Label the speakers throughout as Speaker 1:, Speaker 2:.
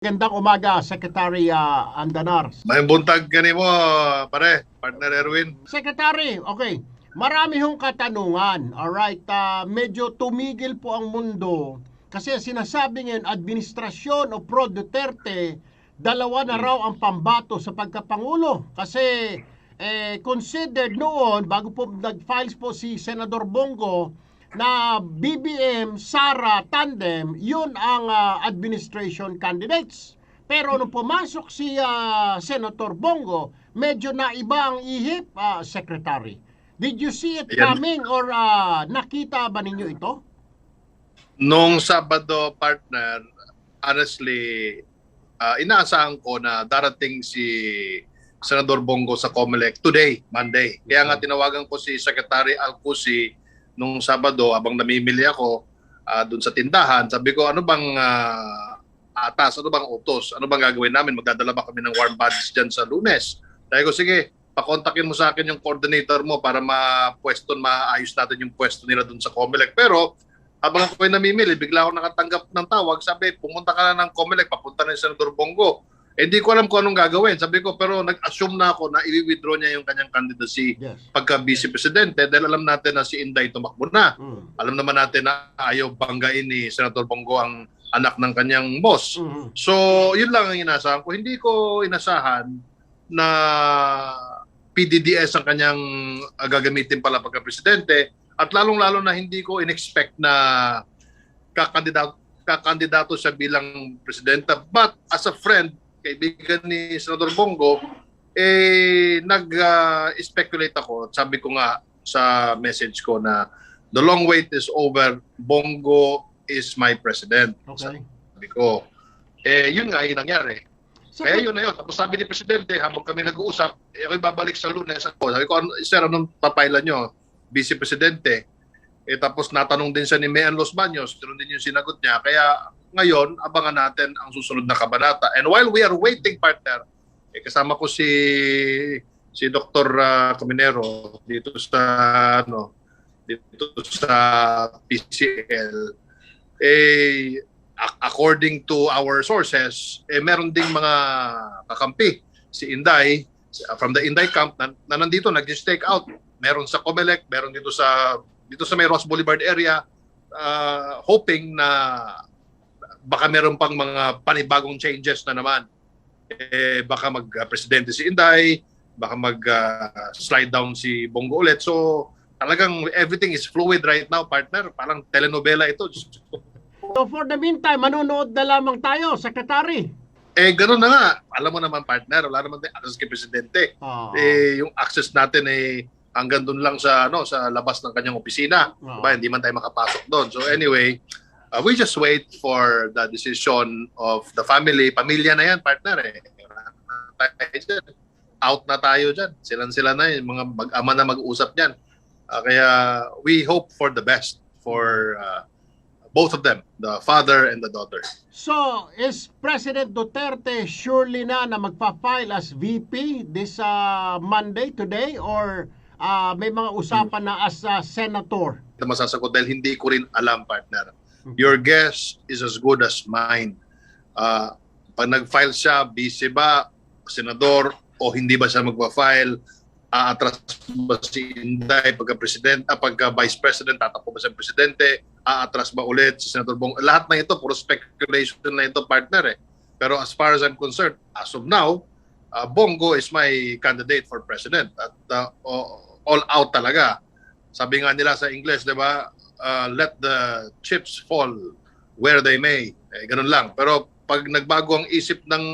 Speaker 1: Magandang umaga, Secretary Andanar.
Speaker 2: May buntag gani mo, pare, partner Erwin.
Speaker 1: Secretary, okay. Marami hong katanungan. Alright, medyo tumigil po ang mundo kasi sinasabi ngayon, administrasyon o Pro Duterte, dalawa na raw ang pambato sa pagkapangulo. Kasi considered noon, bago po nag-files po si Senador Bongo, na BBM, Sara, tandem, yun ang administration candidates. Pero nung pumasok si Senator Bongo, medyo naiba ang ihip, Secretary. Did you see it
Speaker 2: Ayan.
Speaker 1: coming or nakita ba ninyo ito?
Speaker 2: Nung Sabado, partner, honestly, inaasahan ko na darating si Senador Bongo sa COMELEC today, Monday. Kaya nga tinawagan ko si Secretary Alcusi nung Sabado habang namimili ako dun sa tindahan. Sabi ko, ano bang atas, ano bang utos, ano bang gagawin namin? Magdadala ba kami ng warm bodies dyan sa Lunes? Sabi ko, sige, pakontakin mo sa akin yung coordinator mo para maayos natin yung pwesto nila dun sa COMELEC. Pero habang ako ay namimili, bigla ako nakatanggap ng tawag. Sabi, pumunta ka na ng COMELEC, papunta na yung Senador Bongo. Hindi ko alam kung anong gagawin. Sabi ko, pero nag-assume na ako na i-withdraw niya yung kanyang candidacy pagka-vice presidente dahil alam natin na si Inday tumakbo na. Alam naman natin na ayaw banggain ni Senator Bongo ang anak ng kanyang boss. So, yun lang ang inasahan ko. Hindi ko inasahan na PDDS ang kanyang gagamitin pala pagka-presidente at lalong-lalo na hindi ko in-expect na kakandidato siya bilang presidenta. But as a friend, kaibigan ni Senador Bongo, nag-speculate ako. Sabi ko nga sa message ko na the long wait is over. Bongo is my president.
Speaker 1: Okay.
Speaker 2: Sabi ko. Yun nga, yung nangyari. Kaya yun na yun. Tapos sabi ni Presidente, habang kami nag-uusap, ako'y babalik sa Lunes. Sabi ko, sir, anong papailan nyo? Vice Presidente. Tapos natanong din siya ni Mayan Los Baños. Ganun din yung sinagot niya. Kaya ngayon, abangan natin ang susunod na kabanata. And while we are waiting, partner, kasama ko si Dr. Caminero dito sa PCL. According to our sources, meron ding mga kakampi. Si Inday, from the Inday camp na nandito, nag-stake out. Meron sa COMELEC, meron dito sa may Ross Boulevard area, hoping na baka meron pang mga panibagong changes na naman. Baka mag-presidente si Inday, baka mag-slide down si Bongo ulit. So talagang everything is fluid right now, partner. Parang telenovela ito.
Speaker 1: So for the meantime, manonood na lamang tayo, Secretary.
Speaker 2: Gano'n na nga. Alam mo naman, partner, wala naman din access kay Presidente. Yung access natin hanggang doon lang sa labas ng kanyang opisina. Diba? Hindi man tayo makapasok doon. So anyway, we just wait for the decision of the family. Pamilya na yan, partner. Out na tayo dyan. Sila na yung mga mag-ama na mag-uusap dyan. Kaya we hope for the best for both of them, the father and the daughter.
Speaker 1: So, is President Duterte surely na magpa-file as VP this Monday, today, or may mga usapan na as senator?
Speaker 2: Masasagot dahil hindi ko rin alam, partner. Your guess is as good as mine. Pag nag-file siya, busy ba, senador, o hindi ba siya magpa-file? Aatras ba si Inday pagka-vice president, tatakbo ba siya presidente? Aatras ba ulit si Senator Bongo? Lahat na ito, puro speculation na ito, partner. Pero as far as I'm concerned, as of now, Bongo is my candidate for president. At all out talaga. Sabi nga nila sa English, di ba? Let the chips fall where they may. Ganun lang. Pero pag nagbago ang isip ng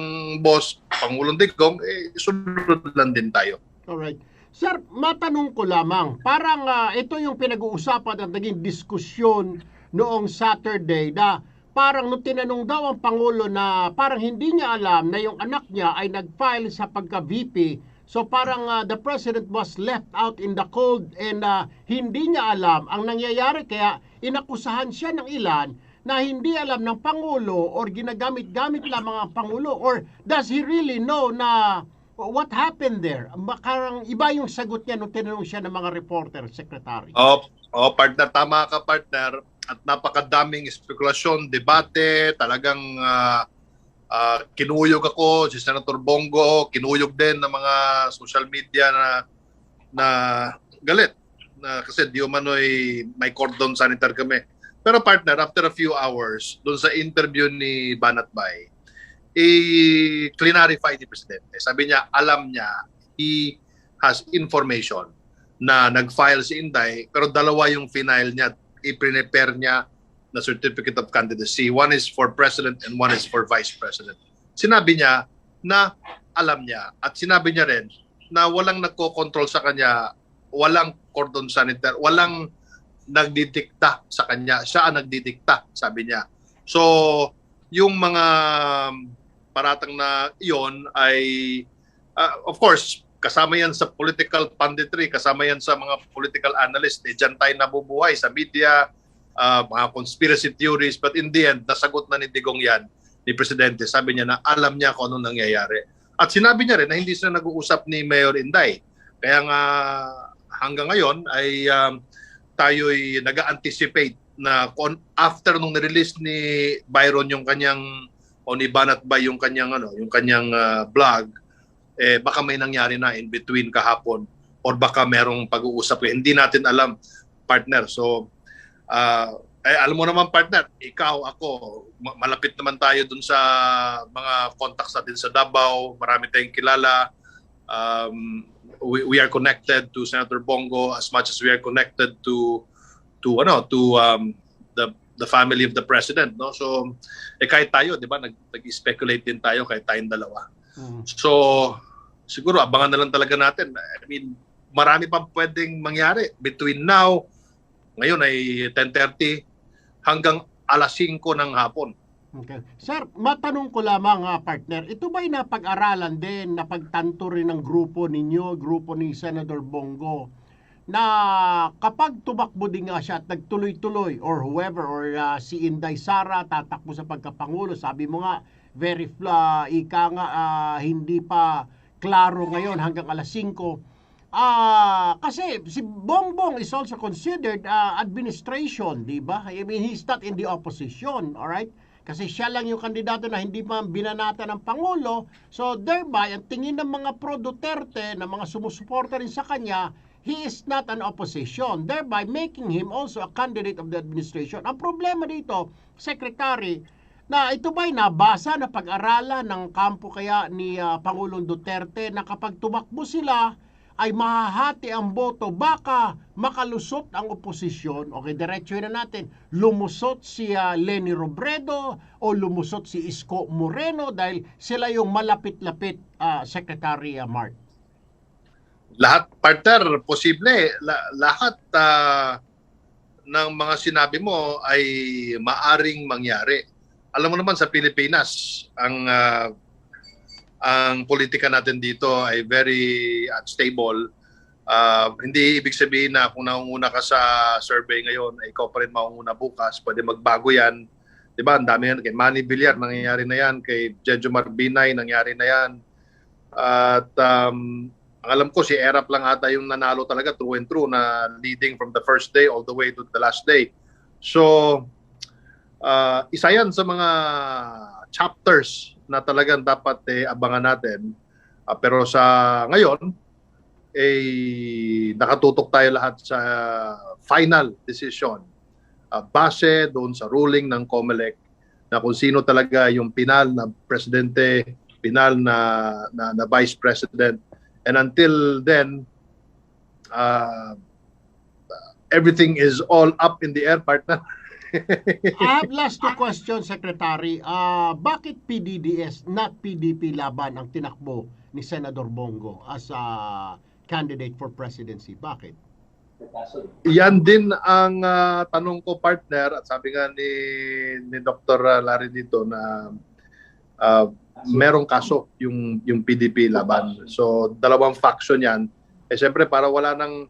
Speaker 2: boss, Pangulong Digong, sunod lang din tayo.
Speaker 1: Alright. Sir, matanong ko lamang, parang ito yung pinag-uusapan at naging diskusyon noong Saturday na parang nung tinanong daw ang Pangulo na parang hindi niya alam na yung anak niya ay nag-file sa pagka-VP. So parang the President was left out in the cold and hindi niya alam ang nangyayari. Kaya inakusahan siya ng ilan na hindi alam ng Pangulo or ginagamit-gamit lamang ang Pangulo, or does he really know na what happened there? Parang iba yung sagot niya nung tinanong siya ng mga reporter, Secretary.
Speaker 2: Partner, tama ka, partner. At napakadaming spekulasyon, debate, talagang Kinuyog ako, si Senator Bongo, kinuyog din ng mga social media na galit. Kasi di umano'y may cordon sanitary kami. Pero partner, after a few hours, doon sa interview ni Banatbay, i-clarify ni Presidente. Sabi niya, alam niya, he has information na nag-file si Inday, pero dalawa yung final niya, i-prepare niya na certificate of candidacy. One is for President and one is for Vice President. Sinabi niya na alam niya. At sinabi niya rin na walang nagko-control sa kanya, walang cordon sanitary, walang nagdidikta sa kanya. Siya ang nagdidikta, sabi niya. So, yung mga paratang na iyon ay, of course, kasama yan sa political punditry, kasama yan sa mga political analyst. Diyan tayo nabubuhay sa media, mga conspiracy theories, but in the end, nasagot na ni Digong yan, ni Presidente. Sabi niya na alam niya kung anong nangyayari. At sinabi niya rin na hindi sila nag-uusap ni Mayor Inday. Kaya nga hanggang ngayon ay tayo'y nag-anticipate na after nung nirelease ni Byron yung kanyang o ni Banatbay yung kanyang blog, baka may nangyari na in between kahapon or baka merong pag-uusap. Hindi natin alam, partner. So, alam mo naman, partner, ikaw, ako, malapit naman tayo dun sa mga contacts natin sa Davao. Marami tayong kilala. We are connected to Senator Bongo as much as we are connected to the family of the president, no? So kahit tayo, 'di ba, nag-speculate din tayo kahit tayong dalawa. So siguro abangan na lang talaga natin. I mean, marami pang pwedeng mangyari between now, ngayon ay 10:30 hanggang alas 5 ng hapon.
Speaker 1: Okay. Sir, matanong ko lamang, partner, ito ba'y napag-aralan din, napagtanto rin ng grupo ninyo, grupo ni Senator Bongo, na kapag tumakbo din nga siya at nagtuloy-tuloy or whoever or si Inday Sara tatakbo sa pagkapangulo, sabi mo nga hindi pa klaro ngayon hanggang alas 5. Kasi si Bongbong is also considered administration, di ba? I mean, he's not in the opposition, all right? Kasi siya lang yung kandidato na hindi pa binanata ng Pangulo. So thereby, ang tingin ng mga pro-Duterte, na mga sumusuporta rin sa kanya, he is not an opposition, thereby making him also a candidate of the administration. Ang problema dito, Secretary, na ito ba'y nabasa na pag-aralan ng kampo kaya ni Pangulong Duterte na kapag tumakbo sila ay mahahati ang boto, baka makalusot ang oposisyon. Okay, diretso na natin. Lumusot si Leni Robredo o lumusot si Isko Moreno dahil sila yung malapit-lapit, Secretary Mark.
Speaker 2: Lahat, partner, posible. Lahat ng mga sinabi mo ay maaring mangyari. Alam mo naman sa Pilipinas, ang politika natin dito ay very unstable. Hindi ibig sabihin na kung naunguna ka sa survey ngayon, ay ikaw pa rin maunguna bukas. Pwede magbago yan. Diba? Ang dami yan. Kay Manny Villar, nangyayari na yan. Kay Jejomar Binay, nangyayari na yan. At ang alam ko, si Erap lang ata yung nanalo talaga through and through, na leading from the first day all the way to the last day. So, isa yan sa mga chapters na talagang dapat abangan natin. Pero sa ngayon, nakatutok tayo lahat sa final decision. Base doon sa ruling ng COMELEC na kung sino talaga yung pinal na presidente, pinal na vice president. And until then, everything is all up in the air, partner.
Speaker 1: I have last two questions, Secretary. Bakit PDDS, not PDP laban ang tinakbo ni Senator Bongo as a candidate for presidency? Bakit?
Speaker 2: Yan din ang tanong ko, partner. At sabi nga ni Dr. Larry dito na merong kaso yung PDP laban. So dalawang faction yan. Siyempre para wala nang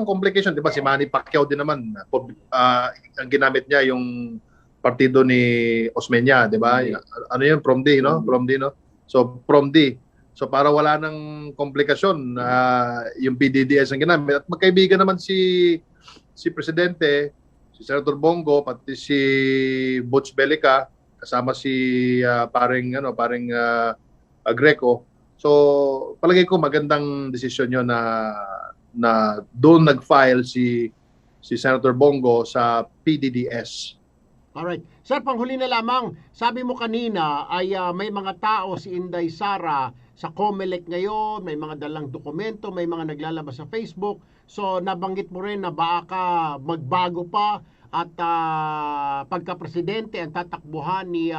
Speaker 2: complication, 'di ba? Si Manny Pacquiao din naman ang ginamit niya yung partido ni Osmeña, 'di ba? Ano yun, PROMD, no? PROMD, no? So PROMD. So para wala nang komplikasyon, yung PDDS ang ginamit. At magkaibigan naman si Presidente, si Senator Bongo, pati si Butch Belica, kasama si paring Greco. So palagay ko magandang desisyon 'yon na doon nag-file si Senator Bongo sa PDDS.
Speaker 1: Alright. Sir, panghuli na lamang, sabi mo kanina ay may mga tao si Inday Sara sa COMELEC ngayon, may mga dalang dokumento, may mga naglalabas sa Facebook. So nabanggit mo rin na baka magbago pa at pagka-presidente ang tatakbuhan ni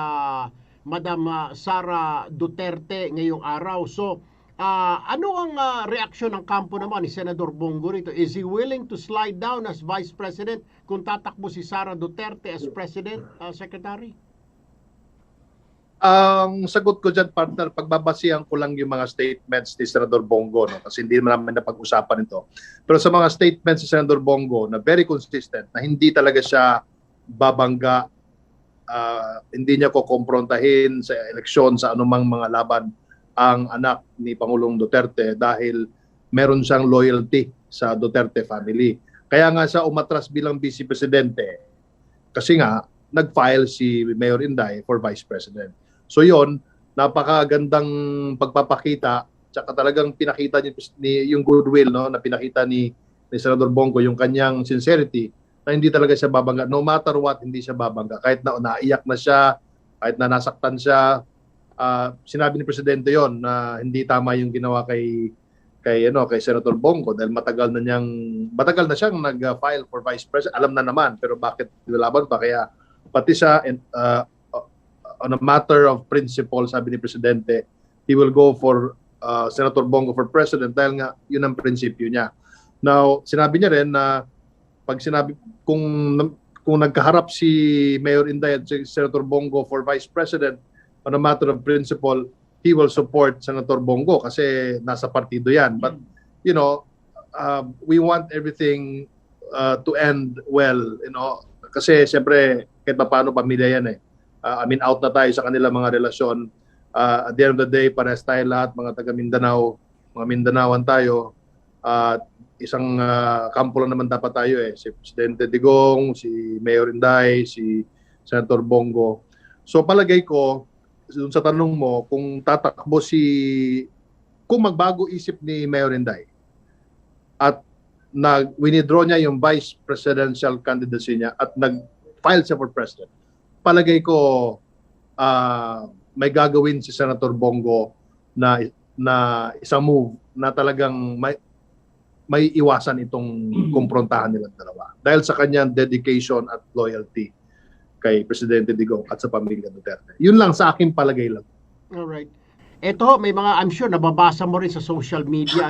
Speaker 1: Madam Sara Duterte ngayong araw. So ano ang reaksyon ng kampo naman ni Senador Bongo rito? Is he willing to slide down as Vice President kung tatakbo si Sara Duterte as President, Secretary?
Speaker 2: Ang sagot ko dyan, partner, pagbabasihan ko lang yung mga statements ni Senador Bongo, no? Kasi hindi naman napag-usapan ito. Pero sa mga statements ni Senador Bongo na very consistent, na hindi talaga siya babangga, hindi niya ko komprontahin sa eleksyon, sa anumang mga laban ang anak ni Pangulong Duterte dahil meron siyang loyalty sa Duterte family. Kaya nga siya umatras bilang Vice Presidente kasi nga nag-file si Mayor Inday for Vice President. So yon, napakagandang pagpapakita, tsaka talagang pinakita ni yung goodwill, no, na pinakita ni Senador Bongo, yung kanyang sincerity na hindi talaga siya babangga. No matter what, hindi siya babangga. Kahit na naiyak na siya, kahit na nasaktan siya, sinabi ni Presidente yon na hindi tama yung ginawa kay Senator Bongo dahil matagal na siyang nag-file for Vice President. Alam na naman, pero bakit nilaban pa? Kaya pati siya on a matter of principle, sabi ni Presidente, he will go for Senator Bongo for President dahil nga yun ang prinsipyo niya. Now, sinabi niya rin na kung nagkaharap si Mayor Inday at si Senator Bongo for Vice President, on a matter of principle, he will support Senator Bongo kasi nasa partido yan. But, you know, we want everything to end well, you know, kasi siyempre, kahit pa paano pamilya yan eh. Out na tayo sa kanila mga relasyon. At the end of the day, parehas tayo lahat, mga taga Mindanao, mga Mindanaoan tayo. Isang kampo lang naman dapat tayo eh. Si Presidente Digong, si Mayor Inday, si Senator Bongo. So palagay ko, dun sa tanong mo, kung magbago isip ni Mayor Inday at winidraw niya yung vice presidential candidacy niya at nag-file siya for president, palagay ko may gagawin si Senator Bongo na isang move na talagang may iwasan itong kumprontahan nilang dalawa dahil sa kanyang dedication at loyalty kay Presidente Digong at sa pamilya Duterte. Yun lang sa akin palagay lang.
Speaker 1: Alright. Ito, may mga, I'm sure, nababasa mo rin sa social media,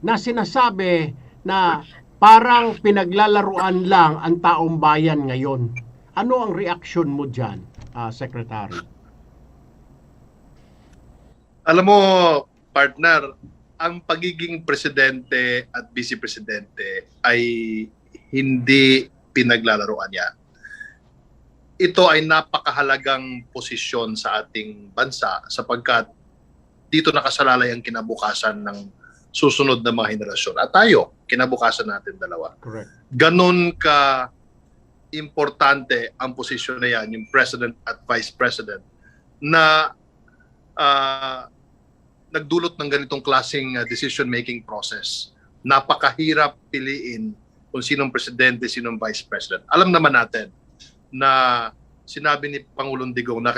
Speaker 1: na sinasabi na parang pinaglalaruan lang ang taong bayan ngayon. Ano ang reaction mo dyan, Secretary?
Speaker 2: Alam mo, partner, ang pagiging presidente at vice-presidente ay hindi pinaglalaruan yan. Ito ay napakahalagang posisyon sa ating bansa sapagkat dito nakasalalay ang kinabukasan ng susunod na mga henerasyon. At tayo, kinabukasan natin dalawa.
Speaker 1: Correct.
Speaker 2: Ganon ka importante ang posisyon na yan, yung President at Vice President, na nagdulot ng ganitong klaseng decision-making process. Napakahirap piliin kung sinong Presidente, sinong Vice President. Alam naman natin na sinabi ni Pangulong Digong na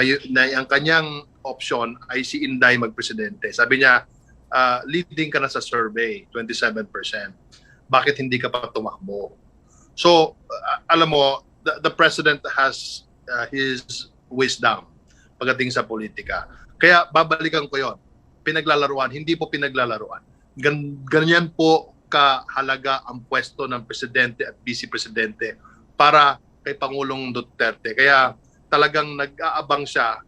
Speaker 2: ang kanyang option ay si Inday magpresidente. Sabi niya, leading ka na sa survey, 27%. Bakit hindi ka pa tumakbo? So, alam mo, the President has his wisdom pagdating sa politika. Kaya babalikan ko yon. Pinaglalaruan, hindi po pinaglalaruan. Ganyan po kahalaga ang pwesto ng Presidente at Vice Presidente para kay Pangulong Duterte. Kaya talagang nag-aabang siya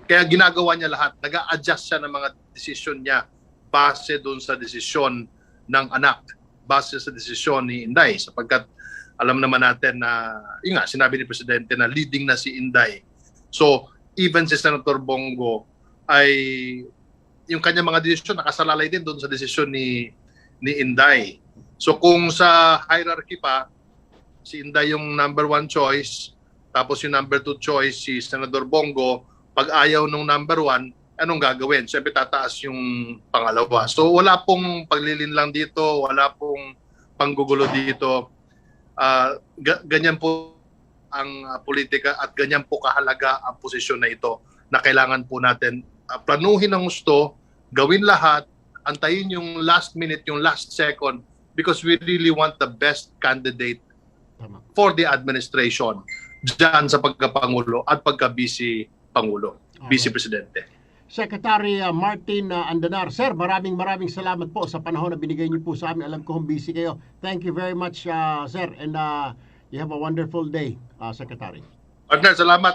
Speaker 2: kaya ginagawa niya lahat, nag-a-adjust siya ng mga desisyon niya base doon sa desisyon ng anak, base sa desisyon ni Inday sapagkat alam naman natin na sinabi ni Presidente na leading na si Inday. So, even si Senator Bongo ay yung kanya mga desisyon nakasalalay din doon sa desisyon ni Inday. So, kung sa hierarchy pa si Inday yung number one choice, tapos yung number 2 choice si Senador Bongo, pag ayaw nung number 1, anong gagawin? Siyempre tataas yung pangalawa. So wala pong paglilinlang dito, wala pong panggugulo dito. Ganyan po ang politika at ganyan po kahalaga ang posisyon na ito na kailangan po natin planuhin ang gusto, gawin lahat, antayin yung last minute, yung last second because we really want the best candidate for the administration dyan sa pagkapangulo at pagka-vice Pangulo, Vice Presidente.
Speaker 1: Secretary Martin Andanar. Sir, maraming salamat po sa panahon na binigay niyo po sa amin. Alam ko busy kayo. Thank you very much, sir. And you have a wonderful day, Secretary.
Speaker 2: Partner, salamat.